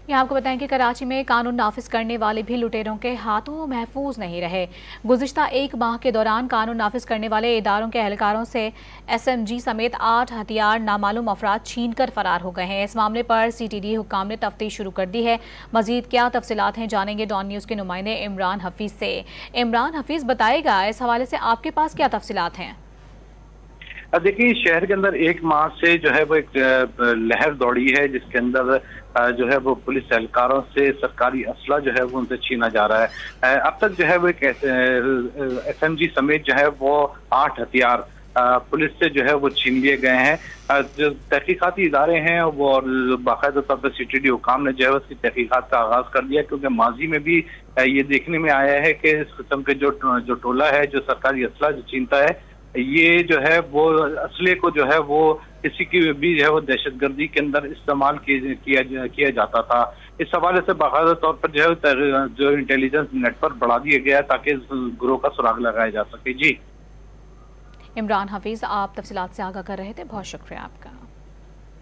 यहाँ आपको बताएं कि कराची में कानून नाफिज करने वाले भी लुटेरों के हाथों महफूज नहीं रहे। गुज़िश्ता एक माह के दौरान कानून नाफिज करने वाले इदारों के एहलकारों से SMG समेत 8 हथियार नामालूम अफराद छीन कर फरार हो गए हैं। इस मामले पर CTD हुक्काम ने तफ्तीश शुरू कर दी है। मजीद क्या तफसीलात हैं जानेंगे डॉन न्यूज़ के नुमाइंदे इमरान हफीज से। इमरान हफीज बताएगा, इस हवाले से आपके पास क्या तफसीलात हैं? देखिए, शहर के अंदर एक माह से जो है वो एक लहर दौड़ी है, जिसके अंदर जो है वो पुलिस एहलकारों से सरकारी असला जो है वो उनसे छीना जा रहा है। अब तक जो है वो एक SMG समेत जो है वो 8 हथियार पुलिस से जो है वो छीन लिए गए हैं। जो तहकीकाती इदारे हैं वो बाकायदा तौर पर CTD हुकाम ने जो है उसकी तहकीकात का आगाज कर दिया, क्योंकि माजी में भी ये देखने में आया है कि इस किस्म के जो टोला है जो सरकारी असला जो छीनता है, ये जो है वो असले को जो है वो किसी की भी जो है वो दहशतगर्दी के अंदर इस्तेमाल किया जाता था। इस हवाले से बाकायदा तौर पर जो है जो इंटेलिजेंस नेटवर्क बढ़ा दिया गया ताकि इस गिरोह का सुराग लगाया जा सके। जी इमरान हफीज, आप तफसीलात से आगाह कर रहे थे, बहुत शुक्रिया आपका।